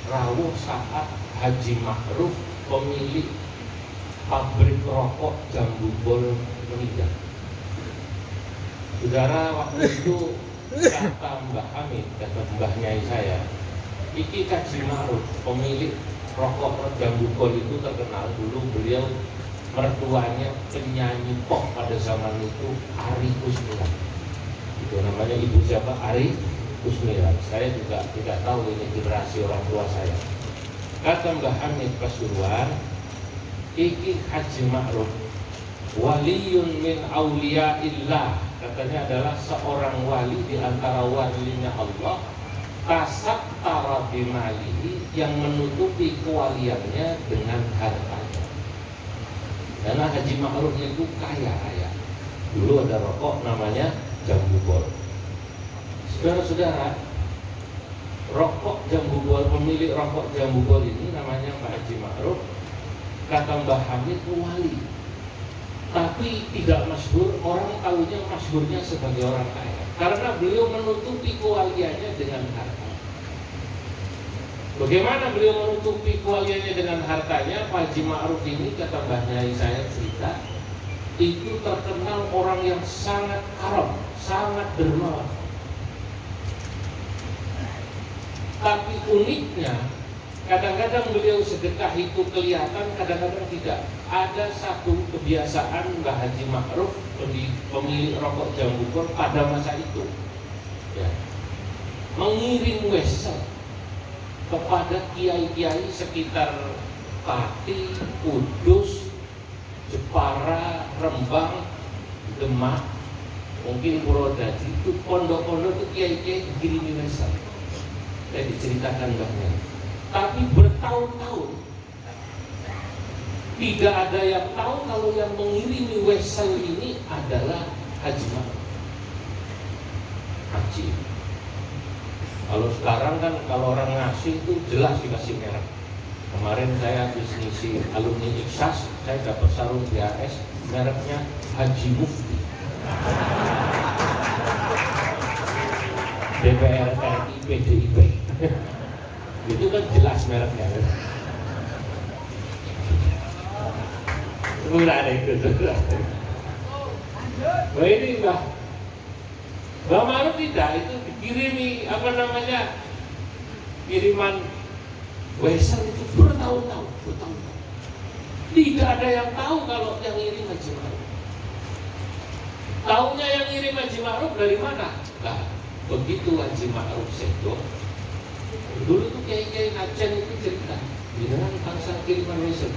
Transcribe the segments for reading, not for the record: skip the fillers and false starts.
rawuh saat Haji Ma'ruf pemilik pabrik rokok Jambu Bol meninggal. Saudara, waktu itu kata Mbah Hamid, kata Mbah Nyai saya, iki Haji Ma'ruf pemilik rokok Jambu Bol itu terkenal dulu, beliau mertuanya penyanyi pop pada zaman itu, Ari Kusmiran. Itu namanya ibu siapa? Ari Kusmiran. Saya juga tidak tahu ini generasi orang tua saya. Kata Mbah Hamid Pasuruan, iki Haji Ma'ruf waliyun min awliyaillah, katanya adalah seorang wali di antara walinya Allah, kasat tarabimalihi, yang menutupi kewaliannya dengan hartanya. Karena Haji Ma'ruf itu kaya raya. Dulu ada rokok namanya Jambu Bol. Saudara-saudara, rokok Jambu Bol, pemilik rokok Jambu Bol ini namanya Pak Haji Ma'ruf. Kata Mbah Hamid wali, tapi tidak masyhur. Orang tahunya masyhurnya sebagai orang kaya karena beliau menutupi kewaliannya dengan harta. Bagaimana beliau menutupi kewaliannya dengan hartanya? Pak Haji Ma'ruf ini, kata Mbah Nyai saya cerita, itu terkenal orang yang sangat karam, sangat dermawan. Tapi uniknya, kadang-kadang beliau sedekah itu kelihatan, kadang-kadang tidak. Ada satu kebiasaan Mbah Haji Ma'ruf, pemilik rokok Jambu Bol pada masa itu, ya, mengirim wesel kepada kiai-kiai sekitar Pati, Kudus, Jepara, Rembang, Demak, mungkin Purwodadi. Itu pondok-pondok itu kiai-kiai dikirimi wesel. Saya diceritakan banyak. Tapi bertahun-tahun tidak ada yang tahu kalau yang mengirimi wesel ini adalah Haji Ma'ruf. Haji. Kalau sekarang kan kalau orang ngasih itu jelas dikasih merek. Kemarin saya habis ngisi alumni Iksas, saya dapat sarung BAS, mereknya Haji Mufti. DPR RI PDIP. Itu kan jelas mereknya. Semoga ada itu. Wah, ini Mbah Ma'ruf tidak, itu dikirimi kiriman wesel itu bertahun-tahun. Tidak ada yang tahu kalau yang ngirim Haji Ma'ruf. Taunya yang ngirim Haji Ma'ruf dari mana? Nah, begitu Haji Ma'ruf sedo, dulu tuh kiai-kiai Aceh itu cerita, dengan bangsa kiriman wesel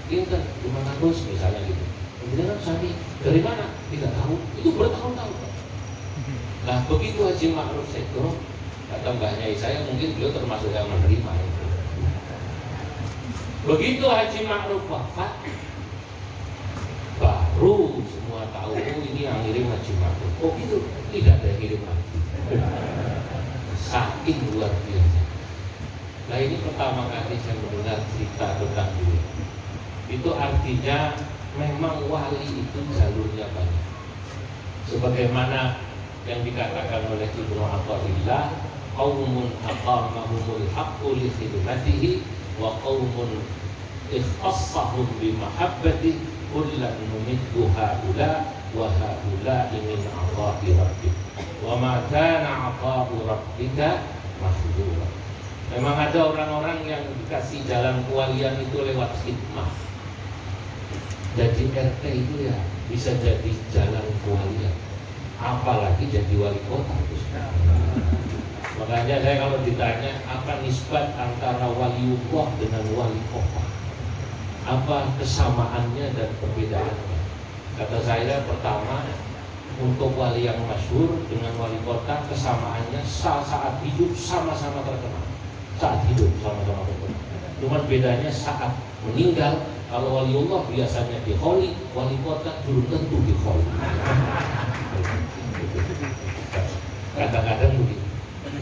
Intan 500 misalnya gitu. Kemudian Sani dari mana? Tidak tahu. Itu bertahun-tahun. Nah, begitu Haji Ma'ruf sedo, kata Mbah Nyai saya, mungkin beliau termasuk yang menerima itu. Begitu Haji Ma'ruf wafat, baru semua tahu ini yang ngirim Haji Ma'ruf. Oh gitu, tidak ada yang ngirim lagi. Saking luar biasa. Nah, ini pertama kali saya mendengar cerita tentang beliau. Itu artinya memang wali itu jalurnya banyak. Sebagaimana yang dikatakan oleh Ibnu Athaillah, qaumun aqamahumul haqqu li khidmatihi wa qaumun ikhassahum bi mahabbati kullan numiddu haula wa haula min 'ata'i rabbik wa ma kana 'ata'u rabbika mahdura. Memang ada orang-orang yang dikasih jalan kewalian itu lewat khidmah. Jadi RT itu ya bisa jadi jalan kewalian, apalagi jadi wali kota. Makanya saya kalau ditanya apa nisbat antara waliullah dengan wali kota, apa kesamaannya dan perbedaannya, kata saya pertama, untuk wali yang masyhur dengan wali kota kesamaannya saat hidup sama-sama terkenal, saat hidup sama-sama terkenal. Cuman bedanya saat meninggal. Kalau waliullah biasanya di kholi, wali kota belum tentu di kholi. Kadang-kadang begitu.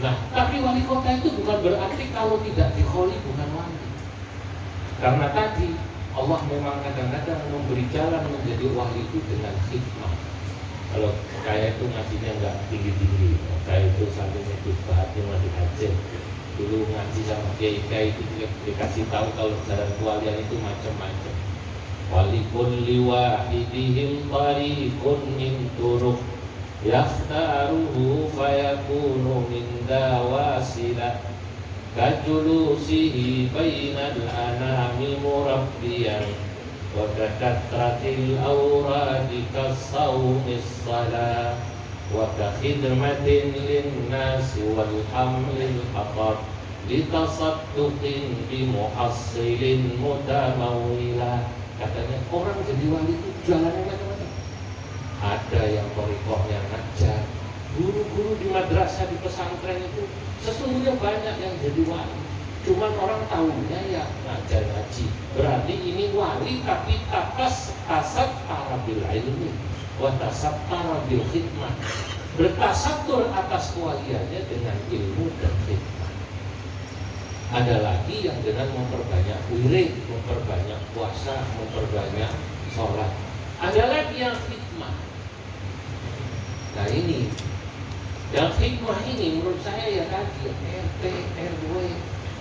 Nah, tapi wali kota itu bukan berarti kalau tidak di kholi bukan wali. Karena tadi Allah memang kadang-kadang memberi jalan menjadi wali itu dengan hikmah. Kalau saya itu ngajinya nggak tinggi-tinggi, saya itu sambil nyebut bahatnya di Aceh. Dulu ngaji sama kiai-kiai itu dikasih tahu kalau jalan kewalian itu macam-macam. Walikulli wahidihim tariqun min turuq yakhtaruhu fayakunu min dawasilah kajulusihi bainal anami murabbiyan wa kadatratil awradi kasawmis salah wa kakhidmatin linnasi wal hamlil hatar litasadduqin bimuhassilin mutamawilah. Katanya orang jadi wali itu jalannya macam-macam. Ada yang thariqahnya ngajar. Guru-guru di madrasah, di pesantren itu sesungguhnya banyak yang jadi wali. Cuman orang tahunya ya ngajar ngaji. Berarti ini wali tapi tasattara bil ilmi wa tasattara bil khidmah. Bertasatur atas kewaliannya dengan ilmu dan khidmah. Ada lagi yang dengan memperbanyak wirid, memperbanyak puasa, memperbanyak sholat. Ada lagi yang khidmah. Nah ini, yang khidmah ini menurut saya ya tadi RT, RW,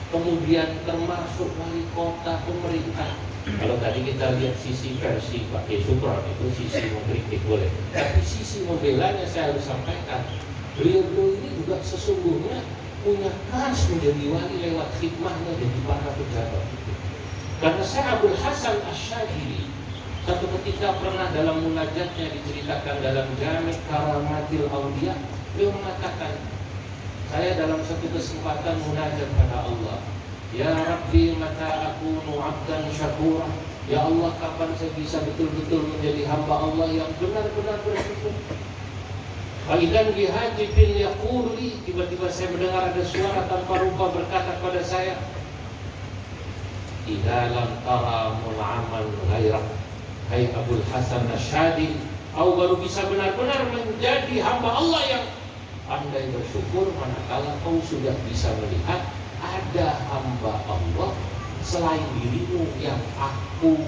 kemudian termasuk wali kota, pemerintah. Kalau tadi kita lihat sisi versi Pak Kiai Sukron itu sisi mengkritik boleh, tapi sisi membelanya saya harus sampaikan. Beliau ini juga sesungguhnya punya kans menjadi wali lewat khidmahnya jadi para pejabat. Karena saya Abdul Hasan Asyadili satu ketika pernah dalam munajatnya diceritakan dalam Jami' Karamatil Auliya, beliau mengatakan, saya dalam satu kesempatan munajat pada Allah, ya Rabbi mata akunu abdan syakura, ya Allah kapan saya bisa betul-betul menjadi hamba Allah yang benar-benar bersyukur. Faidan bihajibin yaquli, tiba-tiba saya mendengar ada suara tanpa rupa berkata kepada saya, idza lam tara mul'aman ghairak, hai Abdul Hasan Asyadili, kau baru bisa benar-benar menjadi hamba Allah yang pandai bersyukur manakala kau sudah bisa melihat ada hamba Allah selain dirimu yang aku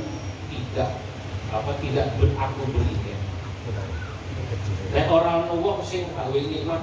tidak aku berikan. Nek orang wong sing gawe nikmat